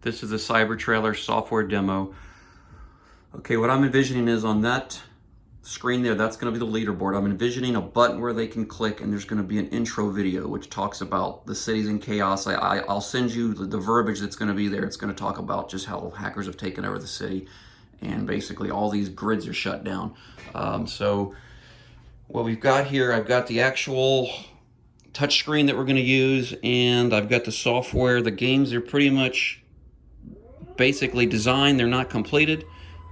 This is a Cyber Trailer software demo. Okay, what I'm envisioning is on that screen there, that's going to be the leaderboard. I'm envisioning a button where they can click and there's going to be an intro video which talks about the city's in chaos. I'll send you the verbiage that's going to be there. It's going to talk about just how hackers have taken over the city and basically all these grids are shut down. So what we've got here, I've got the actual touch screen that we're going to use, and I've got the software. The games are pretty much basically designed. They're not completed.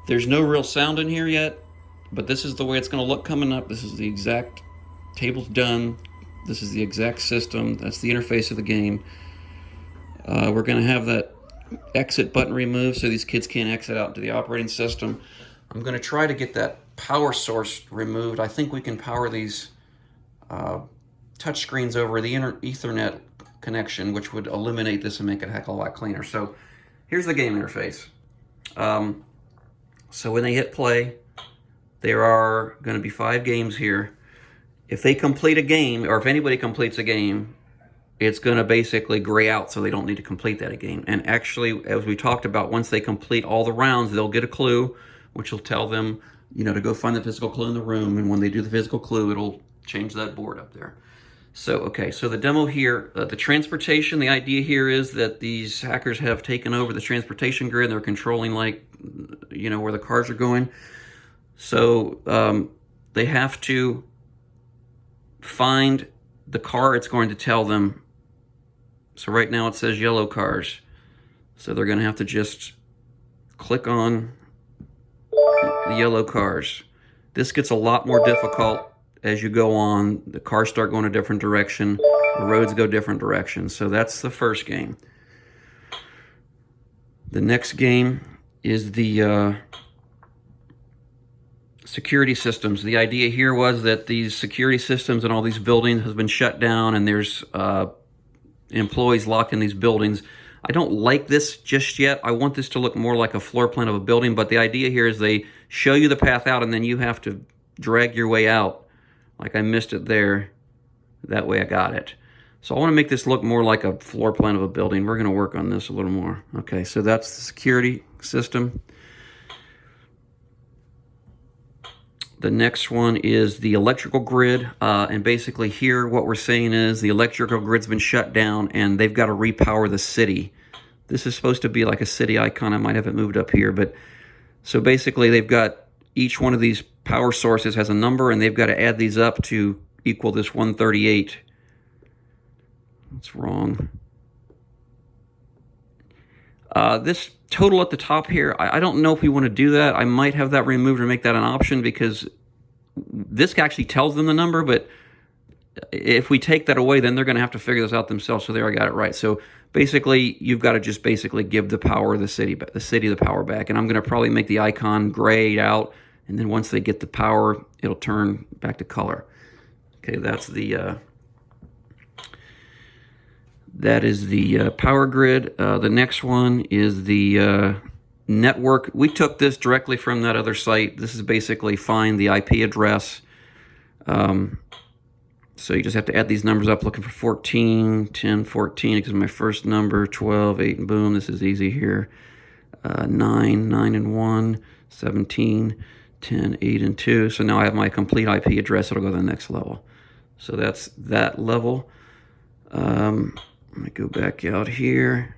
There's no real sound in here yet, but this is the way it's going to look coming up. This is the exact table's done. This is the exact system. That's the interface of the game. We're going to have that exit button removed so these kids can't exit out into the operating system. I'm going to try to get that power source removed. I think we can power these touch screens over the Ethernet connection, which would eliminate this and make it a heck of a lot cleaner. So here's the game interface. So when they hit play, there are going to be 5 games here. If they complete a game, or if anybody completes a game, it's going to basically gray out, so they don't need to complete that game. And actually, as we talked about, once they complete all the rounds, they'll get a clue, which will tell them, to go find the physical clue in the room. And when they do the physical clue, it'll change that board up there. So, okay, so the demo here, the transportation, the idea here is that these hackers have taken over the transportation grid. They're controlling, where the cars are going. So they have to find the car it's going to tell them. So right now it says yellow cars. So they're going to have to just click on the yellow cars. This gets a lot more difficult as you go on. The cars start going a different direction. The roads go different directions. So that's the first game. The next game is the security systems. The idea here was that these security systems and all these buildings has been shut down, and there's employees locked in these buildings. I don't like this just yet. I want this to look more like a floor plan of a building, but the idea here is they show you the path out and then you have to drag your way out. Like I missed it there. That way I got it. So I want to make this look more like a floor plan of a building. We're going to work on this a little more. Okay, so that's the security system. The next one is the electrical grid. And basically here what we're saying is the electrical grid's been shut down and they've got to repower the city. This is supposed to be like a city icon. I might have it moved up here. But so basically they've got each one of these power sources has a number, and they've got to add these up to equal this 138. That's wrong. This total at the top here, I don't know if we want to do that. I might have that removed or make that an option, because this actually tells them the number, but if we take that away, then they're going to have to figure this out themselves. So there, I got it right. So basically, you've got to just basically give the power of the city the power back. And I'm going to probably make the icon grayed out, and then once they get the power, it'll turn back to color. Okay, that's the that is the power grid. The next one is the network. We took this directly from that other site. This is basically find the IP address. So you just have to add these numbers up, looking for 14, 10, 14, because my first number, 12, 8, and boom, this is easy here. 9, 9 and 1, 17, 10, 8 and 2. So now I have my complete IP address. It'll go to the next level. So that's that level. Let me go back out here.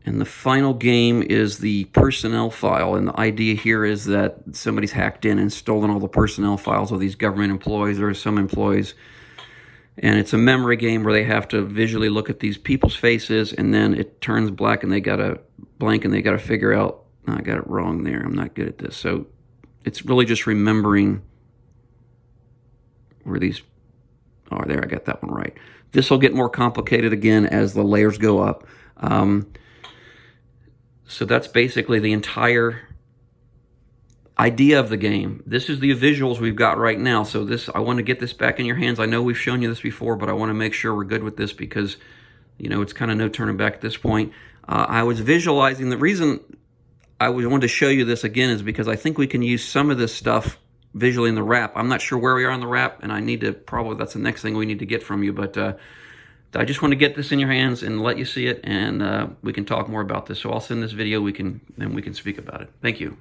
And the final game is the personnel file. And the idea here is that somebody's hacked in and stolen all the personnel files of these government employees or some employees. And it's a memory game where they have to visually look at these people's faces, and then it turns black and they got to blank and they got to figure out, oh, I got it wrong there. I'm not good at this. So it's really just remembering where these are. There, I got that one right. This will get more complicated again as the layers go up. So that's basically the entire idea of the game. This is the visuals we've got right now. So this, I want to get this back in your hands. I know we've shown you this before, but I want to make sure we're good with this because, it's kind of no turning back at this point. I was visualizing. The reason I wanted to show you this again is because I think we can use some of this stuff visually in the wrap. I'm not sure where we are on the wrap, and I need to probably, that's the next thing we need to get from you, but I just want to get this in your hands and let you see it, and we can talk more about this. So I'll send this video, then we can speak about it. Thank you.